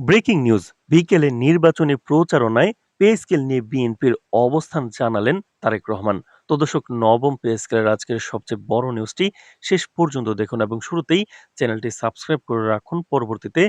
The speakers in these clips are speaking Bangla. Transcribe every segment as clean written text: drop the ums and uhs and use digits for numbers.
ব্রেকিং নিউজ বিকেলে নির্বাচনী প্রচারণায় পে স্কেল নিয়ে বিএনপির অবস্থান জানালেন তারেক রহমান। তো দর্শক, নবম পে স্কেলের আজকের সবচেয়ে বড় নিউজটি শেষ পর্যন্ত দেখুন এবং শুরুতেই চ্যানেলটি সাবস্ক্রাইব করে রাখুন পরবর্তীতে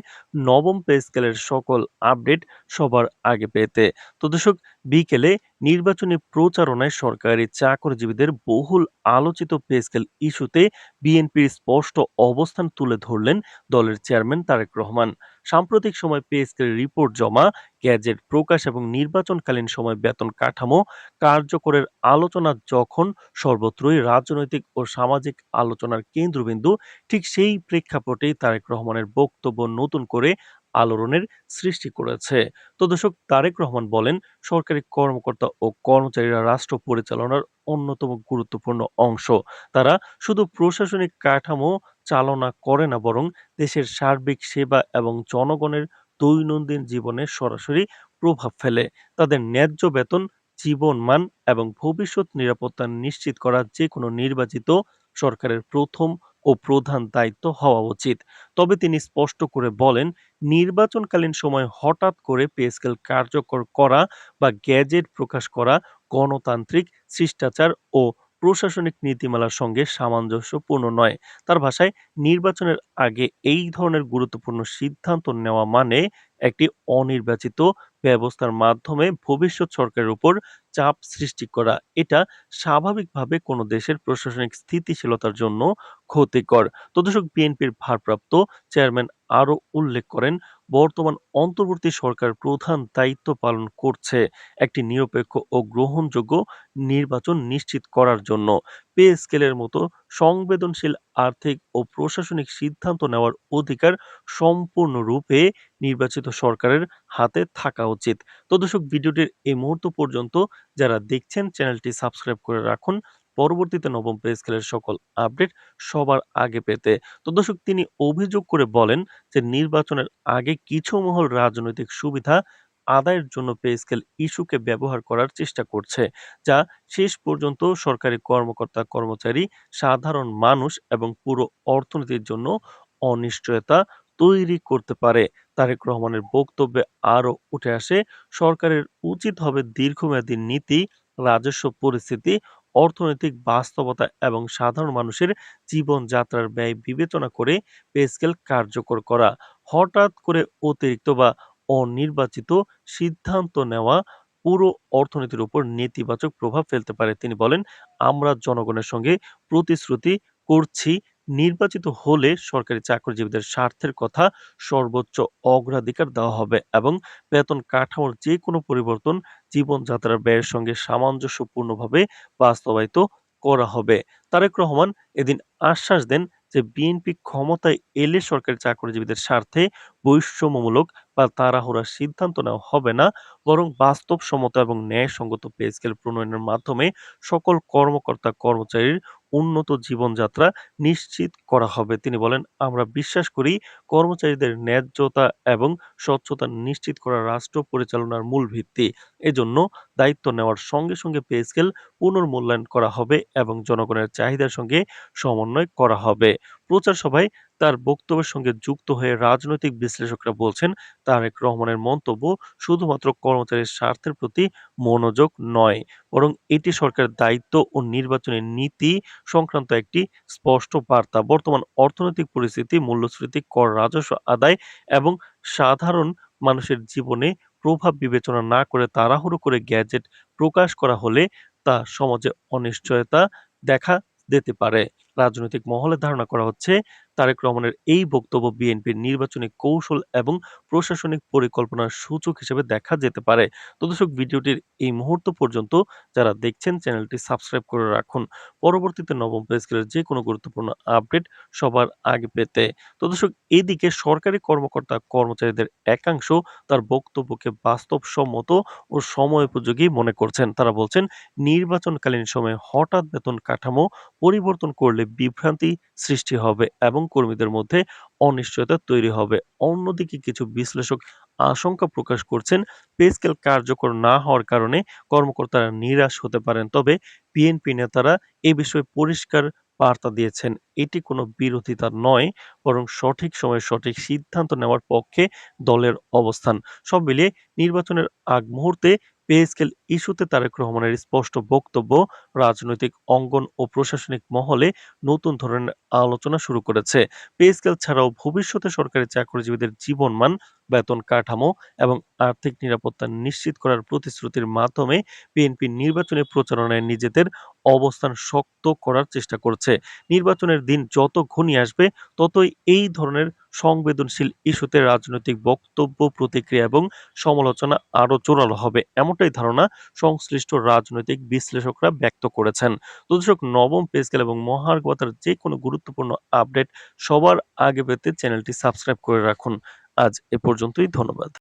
নবম পে স্কেলের সকল আপডেট সবার আগে পেতে। তো দর্শক, বিকেলে নির্বাচনী প্রচারণায় সরকারি চাকরিজীবীদের বহুল আলোচিত পে স্কেল ইস্যুতে বিএনপির স্পষ্ট অবস্থান তুলে ধরলেন দলের চেয়ারম্যান তারেক রহমান। সাম্প্রতিক সময় পে স্কেল রিপোর্ট জমা, গ্যাজেট প্রকাশ এবং নির্বাচনকালীন সময় বেতন কাঠামো কার্যকরের আলোচনা যখন সর্বত্রই রাজনৈতিক ও সামাজিক আলোচনার কেন্দ্রবিন্দু, ঠিক সেই প্রেক্ষাপটেই তারেক রহমানের বক্তব্য নতুন করে আলোড়নের সৃষ্টি করেছে। তো দর্শক, তারেক রহমান বলেন, সরকারি কর্মকর্তা ও কর্মচারীরা রাষ্ট্র পরিচালনার অন্যতম গুরুত্বপূর্ণ অংশ। তারা শুধু প্রশাসনিক কাঠামো চালনা করে না, বরং দেশের সার্বিক সেবা এবং জনগণের দৈনন্দিন জীবনে সরাসরি প্রভাব ফেলে। তাদের ন্যায্য বেতন, জীবনমান এবং ভবিষ্যৎ নিরাপত্তা নিশ্চিত করা যেকোনো নির্বাচিত সরকারের প্রথম ও প্রধান দায়িত্ব হওয়া উচিত। তবে তিনি স্পষ্ট করে বলেন, নির্বাচনকালীন সময় হঠাৎ করে পে স্কেল কার্যকর করা বা গ্যাজেট প্রকাশ করা গণতান্ত্রিক শিষ্টাচার ও প্রশাসনিক নীতিমালার সঙ্গে সামঞ্জস্যপূর্ণ নয়। তার ভাষায়, নির্বাচনের আগে এই ধরনের গুরুত্বপূর্ণ সিদ্ধান্ত নেওয়া মানে একটি অনির্বাচিত ব্যবস্থার মাধ্যমে ভবিষ্যৎ সরকারের উপর চাপ সৃষ্টি করা। এটা স্বাভাবিকভাবে কোনো দেশের প্রশাসনিক স্থিতিশীলতার জন্য ক্ষতিকর। তো দর্শক, বিএনপির ভারপ্রাপ্ত চেয়ারম্যান আরো উল্লেখ করেন, বর্তমান অন্তর্বর্তী সরকার প্রধান দায়িত্ব পালন করছে একটি নিরপেক্ষ ও গ্রহণযোগ্য নির্বাচন নিশ্চিত করার জন্য। পে স্কেলের মতো সংবেদনশীল আর্থিক ও প্রশাসনিক সিদ্ধান্ত নেওয়ার অধিকার সম্পূর্ণরূপে নির্বাচিত সরকারের হাতে থাকা উচিত। তো দর্শক, ভিডিওটির এই মুহূর্ত পর্যন্ত যারা দেখছেন চ্যানেলটি সাবস্ক্রাইব করে রাখুন পরবর্তীতে নবম পে স্কেলের সকল আপডেট সবার আগে পেতে। তো দর্শক, তিনি অভিযোগ করে বলেন যে নির্বাচনের আগে কিছু মহল রাজনৈতিক সুবিধা আদায়ের জন্য পে স্কেল ইস্যুকে ব্যবহার করার চেষ্টা করছে, যা শেষ পর্যন্ত সরকারি কর্মকর্তা কর্মচারী, সাধারণ মানুষ এবং পুরো অর্থনীতির জন্য অনিশ্চয়তা তৈরি করতে পারে। তারেক রহমানের বক্তব্যে আরও উঠে আসে, সরকারের উচিত হবে দীর্ঘমেয়াদী নীতি, রাজস্ব পরিস্থিতি, অর্থনৈতিক বাস্তবতা এবং সাধারণ মানুষের জীবনযাত্রার ব্যয় বিবেচনা করে পে স্কেল কার্যকর করা। হঠাৎ করে অতিরিক্ত বা অনির্বাচিত সিদ্ধান্ত নেওয়া পুরো অর্থনীতির উপর নেতিবাচক প্রভাব ফেলতে পারে। তিনি বলেন, আমরা জনগণের সঙ্গে প্রতিশ্রুতি করছি, নির্বাচিত হলে সরকারি চাকরিজীবীদের স্বার্থের কথা সর্বোচ্চ অগ্রাধিকার দেওয়া হবে এবং বেতন কাঠামোর যে কোনো পরিবর্তন জীবনযাত্রার ব্যয়ের সঙ্গে সামঞ্জস্যপূর্ণভাবে বাস্তবায়িত করা হবে। তারেক রহমান এদিন আশ্বাস দেন যে বিএনপি ক্ষমতায় এলে সরকারি চাকরিজীবীদের স্বার্থে বৈষম্যমূলক বা তাড়াহুড়ার সিদ্ধান্ত নেওয়া হবে না, বরং বাস্তবসম্মত এবং ন্যায়সঙ্গত পে স্কেল প্রণয়নের মাধ্যমে সকল কর্মকর্তা কর্মচারীর উন্নত জীবনযাত্রা নিশ্চিত করা হবে। তিনি বলেন, আমরা বিশ্বাস করি কর্মচারীদের ন্যায্যতা এবং স্বচ্ছতা নিশ্চিত করা রাষ্ট্র পরিচালনার মূল ভিত্তি। এজন্য দায়িত্ব নেওয়ার সঙ্গে সঙ্গে পে স্কেল পুনর্মূল্যায়ন করা হবে এবং জনগণের চাহিদার সঙ্গে সমন্বয় করা হবে। প্রচার সভায় তার বক্তব্যের সঙ্গে যুক্ত হয়ে রাজনৈতিক বিশ্লেষকরা বলছেন, তারেক রহমানের মন্তব্য শুধুমাত্র কর্মচারীর স্বার্থের প্রতি মনোযোগ নয়, বরং এটি সরকারের দায়িত্ব ও নির্বাচনী নীতি সংক্রান্ত একটি স্পষ্ট বার্তা। বর্তমান অর্থনৈতিক পরিস্থিতি, মূল্যস্ফীতি, কর রাজস্ব আদায় এবং সাধারণ মানুষের জীবনে প্রভাব বিবেচনা না করে তাড়াহুড়ো করে গ্যাজেট প্রকাশ করা হলে তা সমাজে অনিশ্চয়তা দেখা দিতে পারে। রাজনৈতিক মহলে ধারণা করা হচ্ছে, তারেক রহমানের এই বক্তব্য বিএনপির নির্বাচনী কৌশল এবং প্রশাসনিক পরিকল্পনার সূচক হিসেবে দেখা যেতে পারে। তো দর্শক, ভিডিওটির এই মুহূর্ত পর্যন্ত যারা দেখছেন চ্যানেলটি সাবস্ক্রাইব করে রাখুন পরবর্তীতে নবম পে স্কেলের যে কোনো গুরুত্বপূর্ণ আপডেট সবার আগে পেতে। তো দর্শক, এদিকে সরকারি কর্মকর্তা কর্মচারীদের একাংশ তার বক্তব্যকে বাস্তবসম্মত ও সময়োপযোগী মনে করছেন। তারা বলছেন, নির্বাচনকালীন সময়ে হঠাৎ বেতন কাঠামো পরিবর্তন করলে বিভ্রান্তি সৃষ্টি হবে এবং কর্মীদের মধ্যে অনিশ্চয়তা তৈরি হবে। অন্যদিকে কিছু বিশ্লেষক আশঙ্কা প্রকাশ করছেন, পে স্কেল কার্যকর না হওয়ার কারণে কর্মকর্তারা নিরাশ হতে পারেন। তবে বিএনপি নেতারা এ বিষয়ে পরিষ্কার বার্তা দিয়েছেন, এটি কোনো বিরোধিতা নয়, বরং সঠিক সময়ে সঠিক সিদ্ধান্ত নেওয়ার পক্ষে দলের অবস্থান। সব মিলিয়ে নির্বাচনের আগ মুহূর্তে পে স্কেল ইস্যুতে তারেক রহমানের স্পষ্ট বক্তব্য রাজনৈতিক অঙ্গন ও প্রশাসনিক মহলে নতুন ধরনের আলোচনা শুরু করেছে। পে স্কেল ছাড়াও ভবিষ্যতে সরকারি চাকরিজীবীদের জীবনমান, বেতন কাঠামো এবং আর্থিক নিরাপত্তা নিশ্চিত করার প্রতিশ্রুতির মাধ্যমে বিএনপি নির্বাচনী প্রচারণায় নিজেদের অবস্থান শক্ত করার চেষ্টা করছে। নির্বাচনের দিন যত ঘনিয়ে আসবে, ততই এই ধরনের সংবেদনশীল ইস্যুতে রাজনৈতিক বক্তব্য, প্রতিক্রিয়া এবং সমালোচনা আরও জোরালো হবে, এমনটাই ধারণা সংশ্লিষ্ট রাজনৈতিক বিশ্লেষকরা ব্যক্ত করেছেন। তো দর্শক, নবম পে স্কেল এবং মহার্ঘ ভাতার যে কোনো গুরুত্বপূর্ণ আপডেট সবার আগে পেতে চ্যানেলটি সাবস্ক্রাইব করে রাখুন। আজ এ পর্যন্তই, ধন্যবাদ।